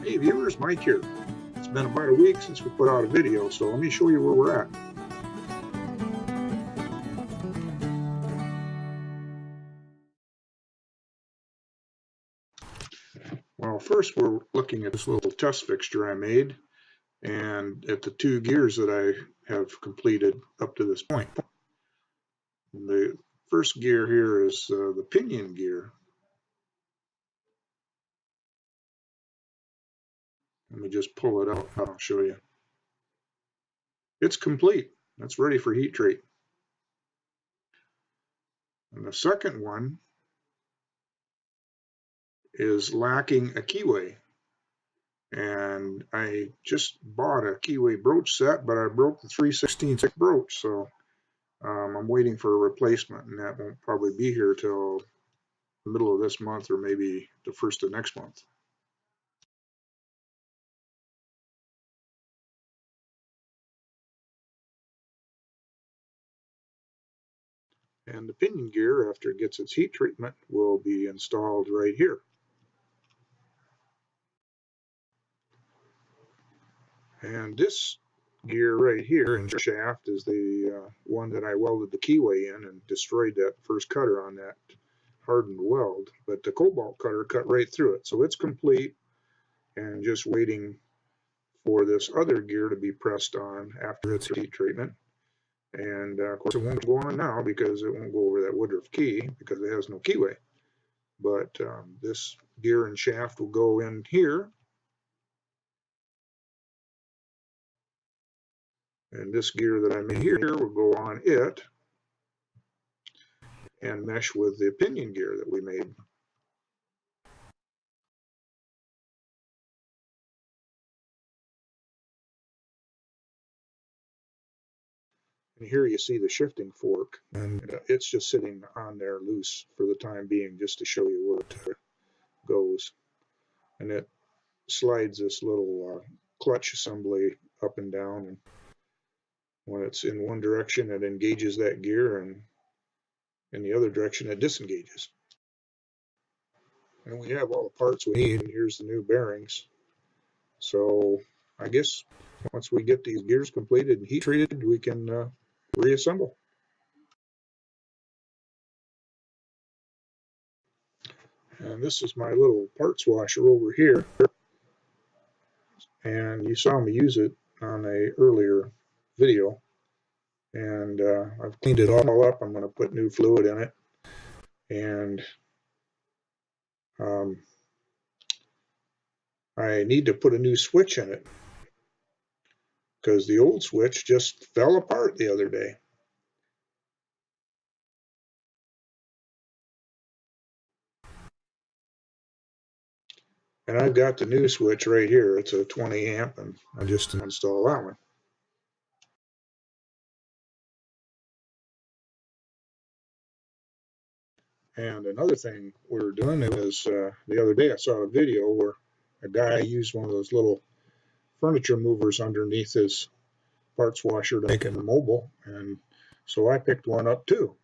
Hey viewers, Mike here. It's been about a week since we put out a video, so let me show you where we're at. Well, first we're looking at this little test fixture I made and at the two gears that I have completed up to this point. The first gear here is the pinion gear. Let me just pull it out and I'll show you. It's complete. It's ready for heat treat. And the second one is lacking a keyway. And I just bought a keyway broach set, but I broke the 3/16 broach, so I'm waiting for a replacement, and that won't probably be here till the middle of this month or maybe the first of next month. And the pinion gear, after it gets its heat treatment, will be installed right here. And this gear right here in shaft is the one that I welded the keyway in and destroyed that first cutter on that hardened weld. But the cobalt cutter cut right through it, so it's complete and just waiting for this other gear to be pressed on after its heat treatment. And of course it won't go on now because it won't go over that Woodruff key because it has no keyway. But this gear and shaft will go in here. And this gear that I made here will go on it and mesh with the pinion gear that we made. And here you see the shifting fork, and it's just sitting on there loose for the time being just to show you where it goes. And it slides this little clutch assembly up and down, and when it's in one direction it engages that gear, and in the other direction it disengages. And we have all the parts we need, and here's the new bearings. So I guess once we get these gears completed and heat treated, we can reassemble. And this is my little parts washer over here, and you saw me use it on a earlier video, and I've cleaned it all up. I'm going to put new fluid in it, and I need to put a new switch in it because the old switch just fell apart the other day. And I've got the new switch right here. It's a 20 amp, and I just install that one. And another thing we're doing is the other day I saw a video where a guy used one of those little furniture movers underneath his parts washer to make it mobile, and so I picked one up too.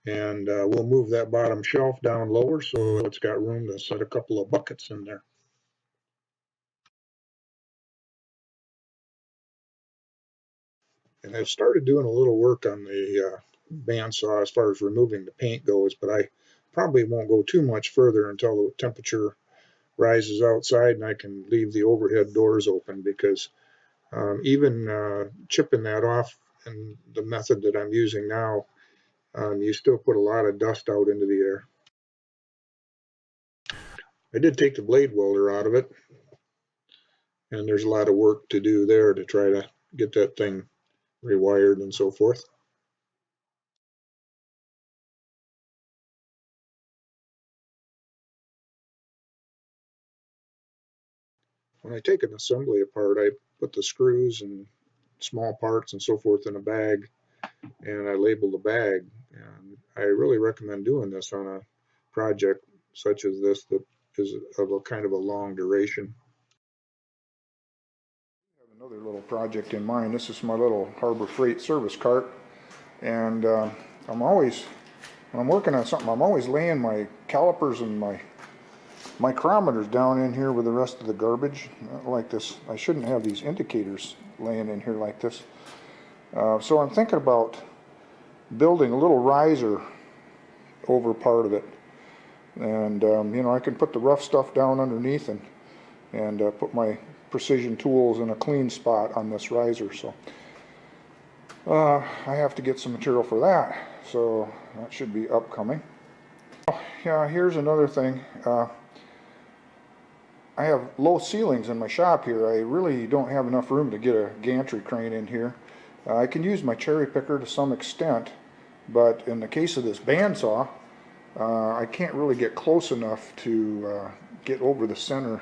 And we'll move that bottom shelf down lower so it's got room to set a couple of buckets in there. And I've started doing a little work on the bandsaw as far as removing the paint goes, but I probably won't go too much further until the temperature rises outside and I can leave the overhead doors open, because even chipping that off in the method that I'm using now, you still put a lot of dust out into the air. I did take the blade welder out of it, and there's a lot of work to do there to try to get that thing rewired and so forth. When I take an assembly apart, I put the screws and small parts and so forth in a bag, and I label the bag. And I really recommend doing this on a project such as this that is of a kind of a long duration. I have another little project in mind. This is my little Harbor Freight service cart, and when I'm working on something, I'm always laying my calipers and my micrometers down in here with the rest of the garbage. Not like this. I shouldn't have these indicators laying in here like this. So I'm thinking about building a little riser over part of it. And, you know, I can put the rough stuff down underneath and put my precision tools in a clean spot on this riser. So I have to get some material for that. So that should be upcoming. Yeah, here's another thing. I have low ceilings in my shop here. I really don't have enough room to get a gantry crane in here. I can use my cherry picker to some extent, but in the case of this bandsaw, I can't really get close enough to get over the center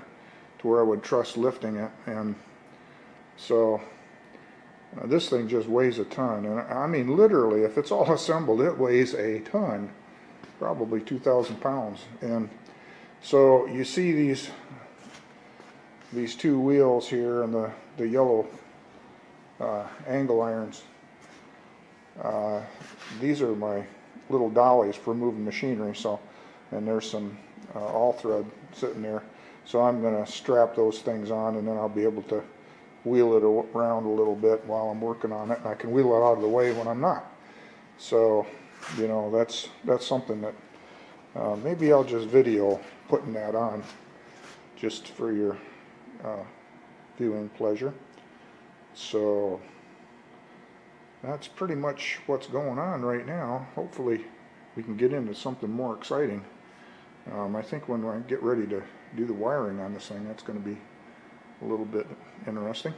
to where I would trust lifting it. And so this thing just weighs a ton. And I mean, literally, if it's all assembled, it weighs a ton, probably 2,000 pounds. And so you see these two wheels here and the yellow angle irons. These are my little dollies for moving machinery. So, and there's some all thread sitting there. So I'm going to strap those things on, and then I'll be able to wheel it around a little bit while I'm working on it. And I can wheel it out of the way when I'm not. So, you know, that's something that maybe I'll just video putting that on just for your viewing pleasure. So that's pretty much what's going on right now. Hopefully we can get into something more exciting. I think when I get ready to do the wiring on this thing, that's going to be a little bit interesting.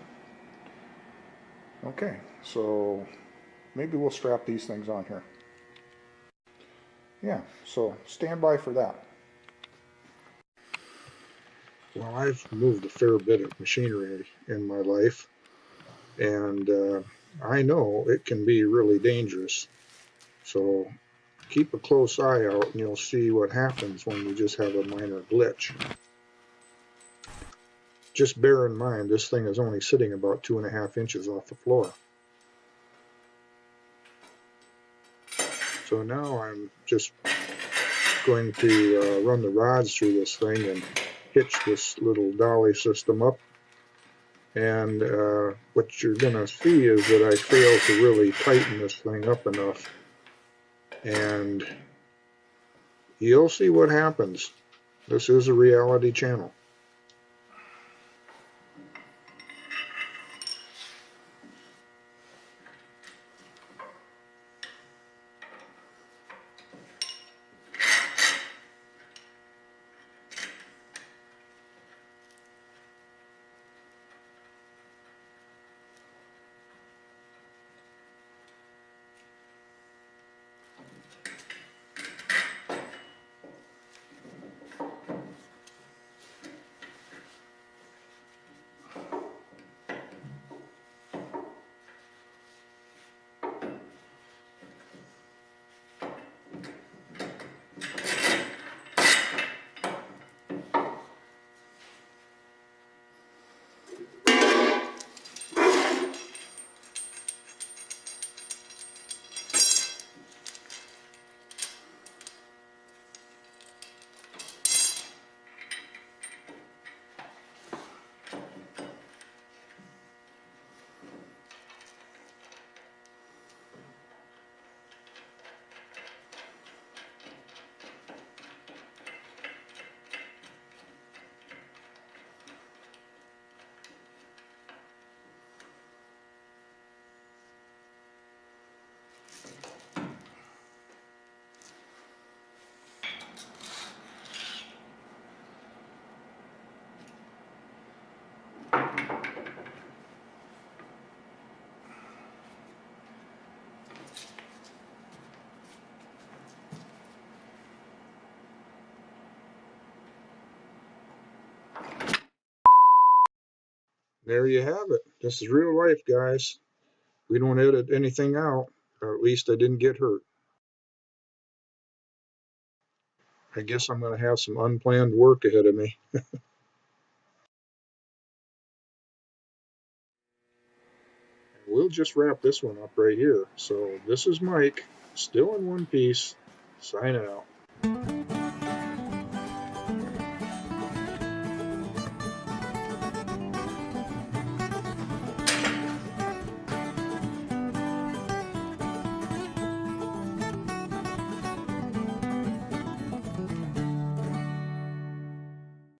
Okay, so maybe we'll strap these things on here. Yeah, so stand by for that. Well, I've moved a fair bit of machinery in my life, and I know it can be really dangerous. So keep a close eye out and you'll see what happens when you just have a minor glitch. Just bear in mind this thing is only sitting about 2.5 inches off the floor. So now I'm just going to run the rods through this thing and hitch this little dolly system up. And what you're going to see is that I fail to really tighten this thing up enough. And you'll see what happens. This is a reality channel. There you have it. This is real life, guys. We don't edit anything out, or at least I didn't get hurt. I guess I'm going to have some unplanned work ahead of me. We'll just wrap this one up right here. So this is Mike, still in one piece, signing out.